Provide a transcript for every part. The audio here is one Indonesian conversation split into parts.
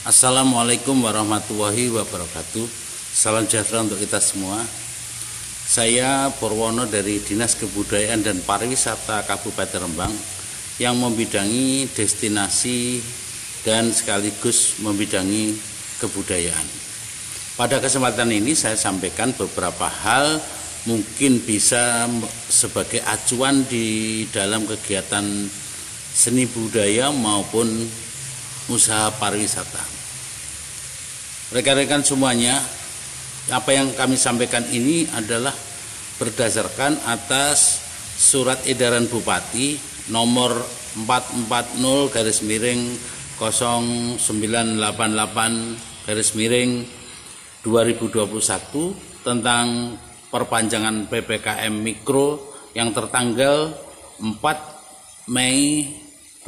Assalamualaikum warahmatullahi wabarakatuh. Salam sejahtera untuk kita semua. Saya Purwono dari Dinas Kebudayaan dan Pariwisata Kabupaten Rembang yang membidangi destinasi dan sekaligus membidangi kebudayaan. Pada kesempatan ini saya sampaikan beberapa hal mungkin bisa sebagai acuan di dalam kegiatan seni budaya maupun usaha pariwisata. Rekan-rekan semuanya, apa yang kami sampaikan ini adalah berdasarkan atas surat edaran Bupati nomor 440-0988-2021 tentang perpanjangan PPKM Mikro yang tertanggal 4 Mei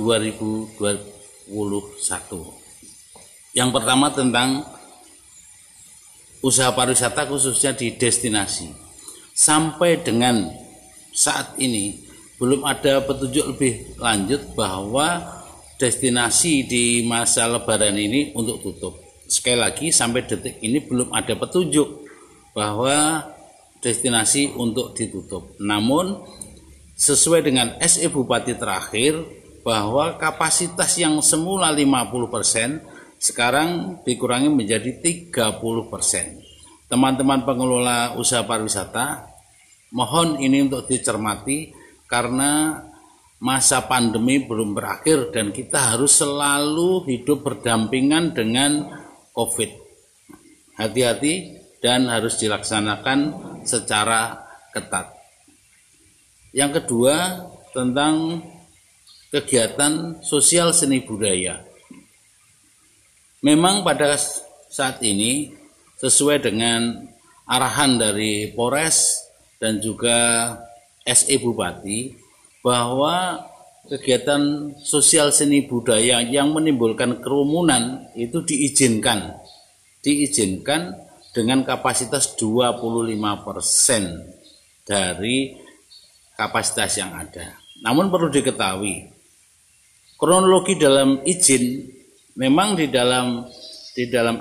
2021. Yang pertama tentang usaha pariwisata khususnya di destinasi. Sampai dengan saat ini belum ada petunjuk lebih lanjut bahwa destinasi di masa Lebaran ini untuk tutup. Sekali lagi sampai detik ini belum ada petunjuk bahwa destinasi untuk ditutup. Namun sesuai dengan SE Bupati terakhir bahwa kapasitas yang semula 50% sekarang dikurangi menjadi 30%. Teman-teman pengelola usaha pariwisata, mohon ini untuk dicermati karena masa pandemi belum berakhir dan kita harus selalu hidup berdampingan dengan COVID. Hati-hati dan harus dilaksanakan secara ketat. Yang kedua tentang kegiatan sosial seni budaya. Memang pada saat ini sesuai dengan arahan dari Polres dan juga SE Bupati bahwa kegiatan sosial seni budaya yang menimbulkan kerumunan itu diizinkan dengan kapasitas 25% dari kapasitas yang ada. Namun perlu diketahui kronologi dalam izin memang di dalam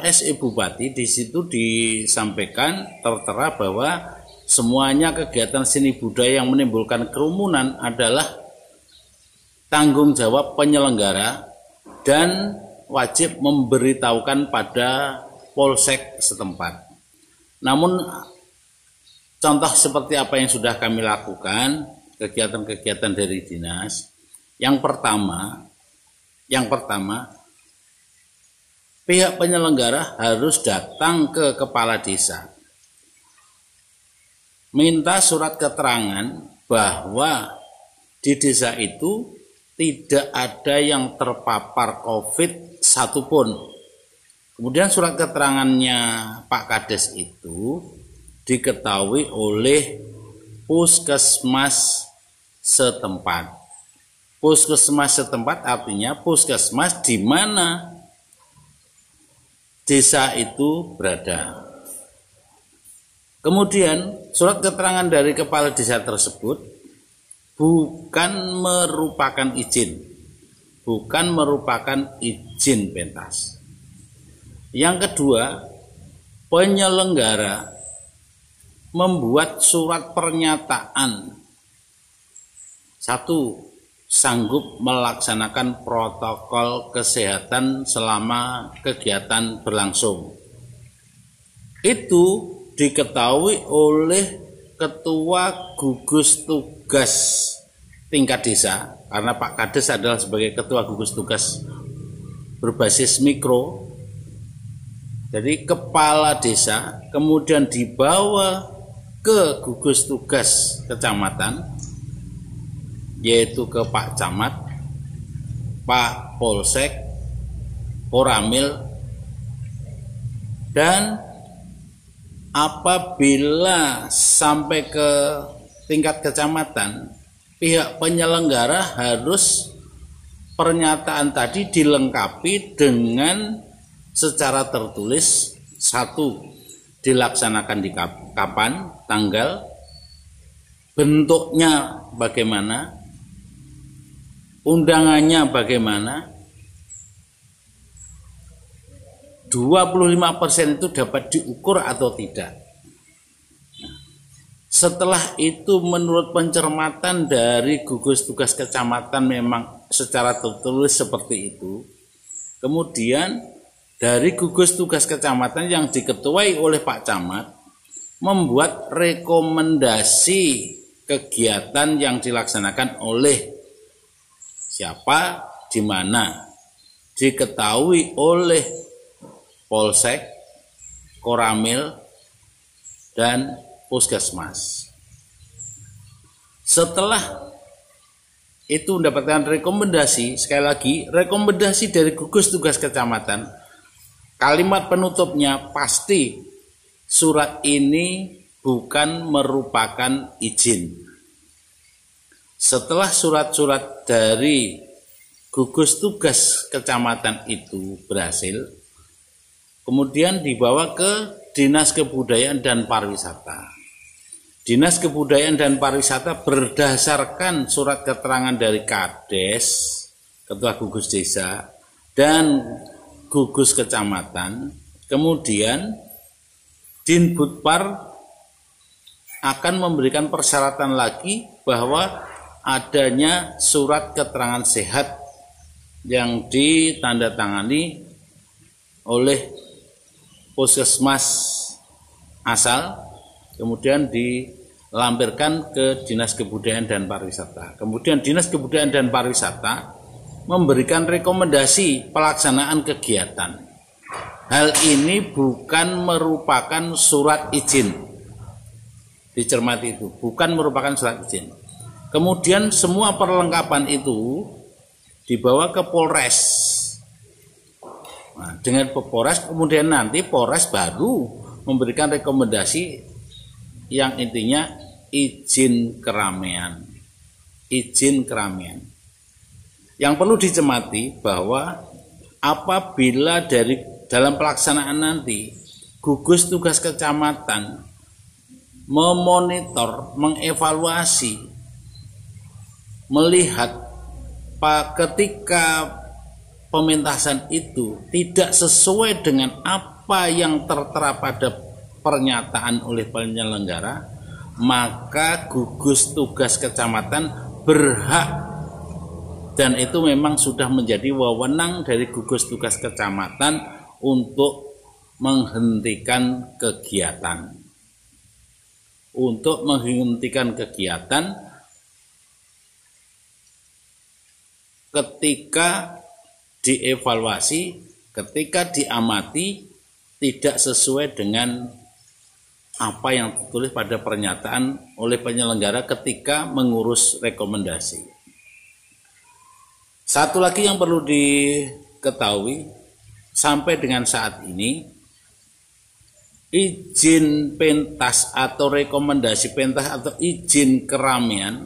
SE Bupati di situ disampaikan tertera bahwa semuanya kegiatan seni budaya yang menimbulkan kerumunan adalah tanggung jawab penyelenggara dan wajib memberitahukan pada polsek setempat. Namun contoh seperti apa yang sudah kami lakukan, kegiatan-kegiatan dari dinas, yang pertama pihak penyelenggara harus datang ke kepala desa, minta surat keterangan bahwa di desa itu tidak ada yang terpapar COVID satupun. Kemudian surat keterangannya Pak Kades itu diketahui oleh puskesmas setempat. Puskesmas setempat artinya puskesmas di mana desa itu berada. Kemudian surat keterangan dari kepala desa tersebut bukan merupakan izin pentas. Yang kedua, penyelenggara membuat surat pernyataan. Satu, sanggup melaksanakan protokol kesehatan selama kegiatan berlangsung. Itu diketahui oleh Ketua Gugus Tugas tingkat desa, karena Pak Kades adalah sebagai Ketua Gugus Tugas berbasis mikro. Jadi kepala desa kemudian dibawa ke Gugus Tugas kecamatan, yaitu ke Pak Camat, Pak Polsek, Poramil, dan apabila sampai ke tingkat kecamatan, pihak penyelenggara harus pernyataan tadi dilengkapi dengan secara tertulis. Satu, dilaksanakan di kapan, tanggal, bentuknya bagaimana, undangannya bagaimana, 25% itu dapat diukur atau tidak. Setelah itu menurut pencermatan dari gugus tugas kecamatan memang secara tertulis seperti itu. Kemudian dari gugus tugas kecamatan yang diketuai oleh Pak Camat membuat rekomendasi kegiatan yang dilaksanakan oleh siapa, di mana, diketahui oleh Polsek, Koramil, dan Puskesmas. Setelah itu mendapatkan rekomendasi, sekali lagi rekomendasi dari gugus tugas kecamatan, kalimat penutupnya pasti surat ini bukan merupakan izin. Setelah surat-surat dari gugus tugas kecamatan itu berhasil, kemudian dibawa ke Dinas Kebudayaan dan Pariwisata. Dinas Kebudayaan dan Pariwisata berdasarkan surat keterangan dari Kades, Ketua Gugus Desa, dan Gugus Kecamatan, kemudian Dinbudpar akan memberikan persyaratan lagi bahwa adanya surat keterangan sehat yang ditandatangani oleh Puskesmas asal, kemudian dilampirkan ke Dinas Kebudayaan dan Pariwisata. Kemudian Dinas Kebudayaan dan Pariwisata memberikan rekomendasi pelaksanaan kegiatan. Hal ini bukan merupakan surat izin. Dicermati itu, bukan merupakan surat izin. Kemudian semua perlengkapan itu dibawa ke Polres. Nah, dengan Polres, kemudian nanti Polres baru memberikan rekomendasi yang intinya izin keramaian. Izin keramaian. Yang perlu dicermati bahwa apabila dalam pelaksanaan nanti gugus tugas kecamatan memonitor, mengevaluasi, melihat ketika pementasan itu tidak sesuai dengan apa yang tertera pada pernyataan oleh penyelenggara, maka gugus tugas kecamatan berhak, dan itu memang sudah menjadi wewenang dari gugus tugas kecamatan untuk menghentikan kegiatan. Untuk menghentikan kegiatan ketika dievaluasi, ketika diamati tidak sesuai dengan apa yang tertulis pada pernyataan oleh penyelenggara ketika mengurus rekomendasi. Satu lagi yang perlu diketahui, sampai dengan saat ini izin pentas atau rekomendasi pentas atau izin keramaian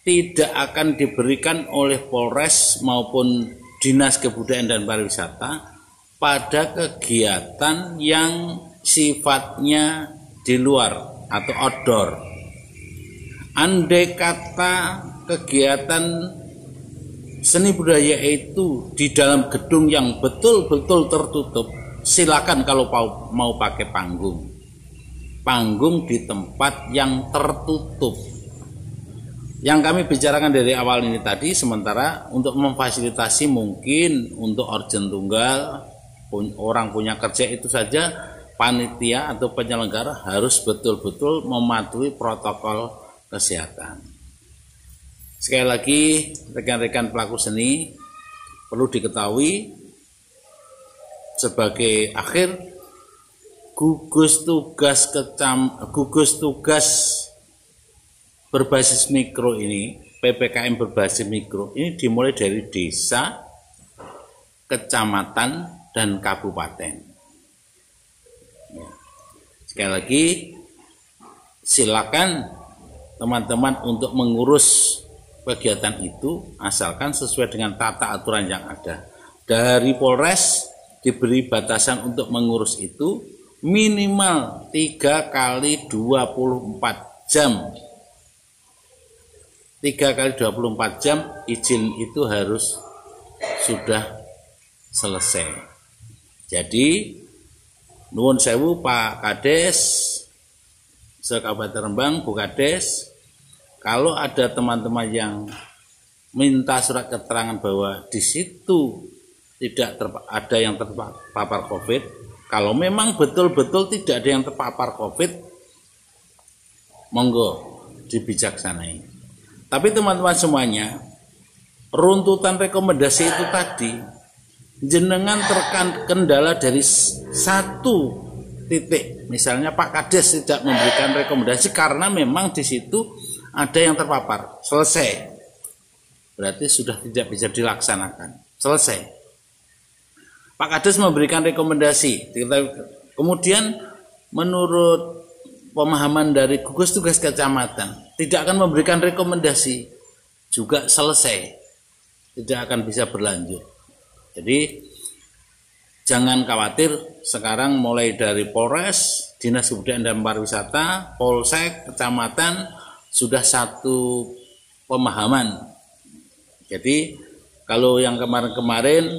tidak akan diberikan oleh Polres maupun Dinas Kebudayaan dan Pariwisata pada kegiatan yang sifatnya di luar atau outdoor. Andai kata kegiatan seni budaya itu di dalam gedung yang betul-betul tertutup, silakan kalau mau pakai panggung. Panggung di tempat yang tertutup. Yang kami bicarakan dari awal ini tadi, sementara untuk memfasilitasi mungkin untuk urgent tunggal, orang punya kerja itu saja, panitia atau penyelenggara harus betul-betul mematuhi protokol kesehatan. Sekali lagi, rekan-rekan pelaku seni perlu diketahui sebagai akhir, gugus tugas berbasis mikro ini, PPKM berbasis mikro ini dimulai dari desa, kecamatan, dan kabupaten. Ya. Sekali lagi, silakan teman-teman untuk mengurus kegiatan itu asalkan sesuai dengan tata aturan yang ada. Dari Polres diberi batasan untuk mengurus itu minimal 3 kali 24 jam. 3 kali 24 jam izin itu harus sudah selesai. Jadi nuwun sewu Pak Kades se-Kabupaten Rembang, Bu Kades, kalau ada teman-teman yang minta surat keterangan bahwa di situ tidak ada yang terpapar COVID, kalau memang betul-betul tidak ada yang terpapar COVID, monggo dibijaksanai. Tapi teman-teman semuanya, runtutan rekomendasi itu tadi, jenengan terkendala dari satu titik. Misalnya Pak Kades tidak memberikan rekomendasi karena memang di situ ada yang terpapar. Selesai. Berarti sudah tidak bisa dilaksanakan. Selesai. Pak Kades memberikan rekomendasi. Kemudian menurut pemahaman dari gugus tugas kecamatan tidak akan memberikan rekomendasi, juga selesai. Tidak akan bisa berlanjut. Jadi jangan khawatir, sekarang mulai dari Polres, Dinas Kebudayaan dan Pariwisata, Polsek, Kecamatan sudah satu pemahaman. Jadi kalau yang kemarin-kemarin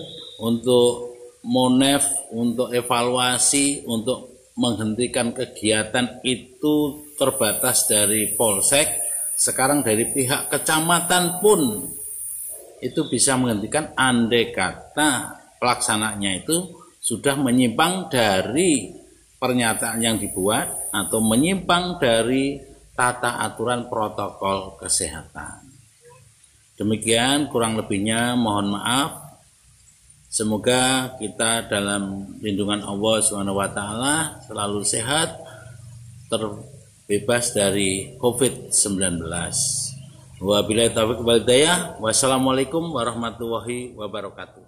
untuk monef, untuk evaluasi, untuk menghentikan kegiatan itu terbatas dari Polsek, sekarang dari pihak kecamatan pun itu bisa menghentikan andai kata pelaksananya itu sudah menyimpang dari pernyataan yang dibuat atau menyimpang dari tata aturan protokol kesehatan. Demikian kurang lebihnya, mohon maaf. Semoga kita dalam lindungan Allah SWT selalu sehat, terbebas dari COVID-19. Wabillahi taufiq wal hidayah. Wassalamualaikum warahmatullahi wabarakatuh.